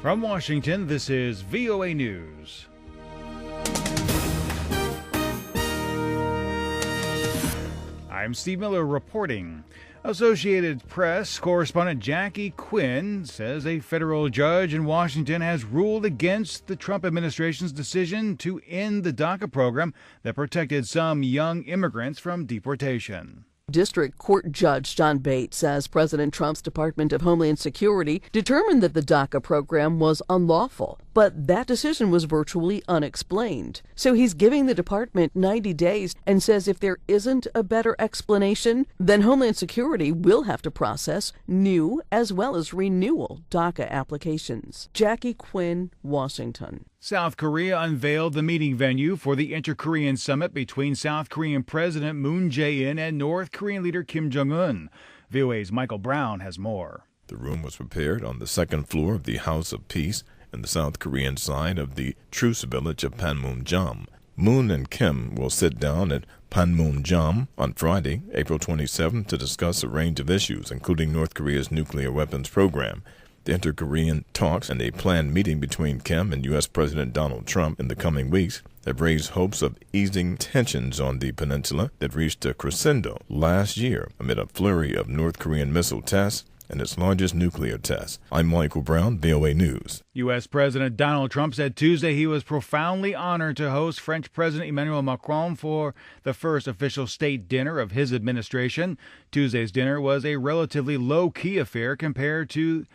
From Washington, this is VOA News. I'm Steve Miller reporting. Associated Press correspondent Jackie Quinn says a federal judge in Washington has ruled against the Trump administration's decision to end the DACA program that protected some young immigrants from deportation. District Court Judge John Bates says President Trump's Department of Homeland Security determined that the DACA program was unlawful, but that decision was virtually unexplained. So he's giving the department 90 days and says if there isn't a better explanation, then Homeland Security will have to process new as well as renewal DACA applications. Jackie Quinn, Washington. South Korea unveiled the meeting venue for the Inter-Korean Summit between South Korean President Moon Jae-in and North Korean leader Kim Jong-un. VOA's Michael Brown has more. The room was prepared on the second floor of the House of Peace in the South Korean side of the truce village of Panmunjom. Moon and Kim will sit down at Panmunjom on Friday, April 27th, to discuss a range of issues, including North Korea's nuclear weapons program. The inter-Korean talks and a planned meeting between Kim and U.S. President Donald Trump in the coming weeks have raised hopes of easing tensions on the peninsula that reached a crescendo last year amid a flurry of North Korean missile tests and its largest nuclear test. I'm Michael Brown, VOA News. U.S. President Donald Trump said Tuesday he was profoundly honored to host French President Emmanuel Macron for the first official state dinner of his administration. Tuesday's dinner was a relatively low-key affair compared to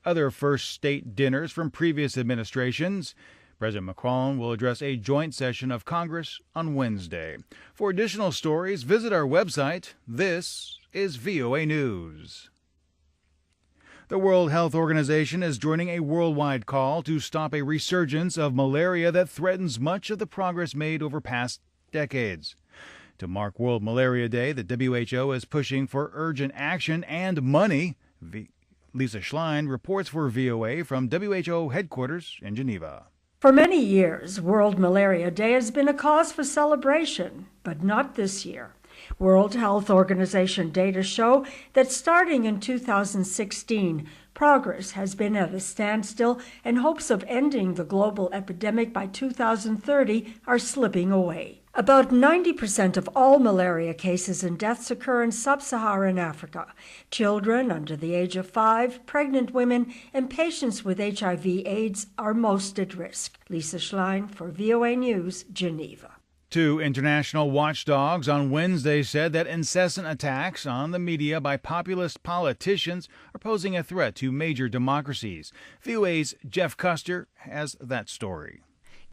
other first state dinners from previous administrations. President Macron will address a joint session of Congress on Wednesday. For additional stories, visit our website. This is VOA News. The World Health Organization is joining a worldwide call to stop a resurgence of malaria that threatens much of the progress made over past decades. To mark World Malaria Day, the WHO is pushing for urgent action and money. Lisa Schlein reports for VOA from WHO headquarters in Geneva. For many years, World Malaria Day has been a cause for celebration, but not this year. World Health Organization data show that starting in 2016, progress has been at a standstill and hopes of ending the global epidemic by 2030 are slipping away. About 90% of all malaria cases and deaths occur in sub-Saharan Africa. Children under the age of 5, pregnant women, and patients with HIV/AIDS are most at risk. Lisa Schlein for VOA News, Geneva. Two international watchdogs on Wednesday said that incessant attacks on the media by populist politicians are posing a threat to major democracies. VOA's Jeff Custer has that story.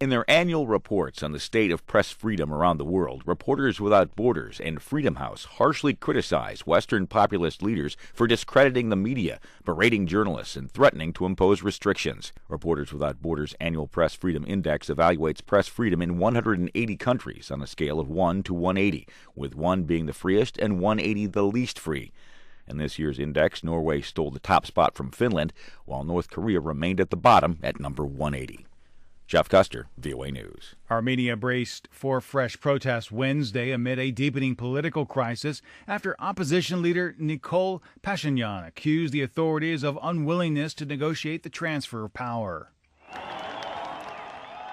In their annual reports on the state of press freedom around the world, Reporters Without Borders and Freedom House harshly criticize Western populist leaders for discrediting the media, berating journalists, and threatening to impose restrictions. Reporters Without Borders' annual Press Freedom Index evaluates press freedom in 180 countries on a scale of 1 to 180, with 1 being the freest and 180 the least free. In this year's index, Norway stole the top spot from Finland, while North Korea remained at the bottom at number 180. Jeff Custer, VOA News. Armenia braced for fresh protests Wednesday amid a deepening political crisis after opposition leader Nikol Pashinyan accused the authorities of unwillingness to negotiate the transfer of power.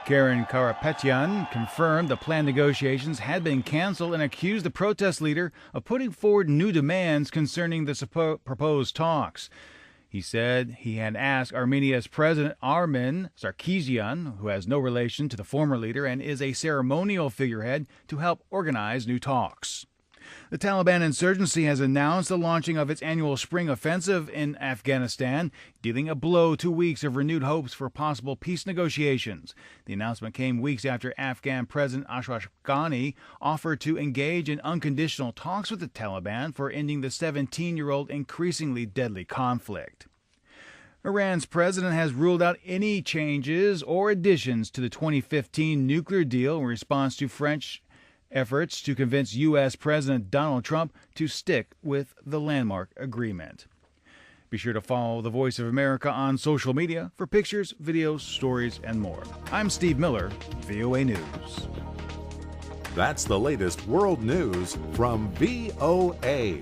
Karen Karapetyan confirmed the planned negotiations had been canceled and accused the protest leader of putting forward new demands concerning the proposed talks. He said he had asked Armenia's President Armen Sarkisian, who has no relation to the former leader and is a ceremonial figurehead, to help organize new talks. The Taliban insurgency has announced the launching of its annual spring offensive in Afghanistan, dealing a blow to weeks of renewed hopes for possible peace negotiations. The announcement came weeks after Afghan President Ashraf Ghani offered to engage in unconditional talks with the Taliban for ending the 17-year-old increasingly deadly conflict. Iran's president has ruled out any changes or additions to the 2015 nuclear deal in response to French efforts to convince U.S. President Donald Trump to stick with the landmark agreement. Be sure to follow The Voice of America on social media for pictures, videos, stories, and more. I'm Steve Miller, VOA News. That's the latest world news from VOA.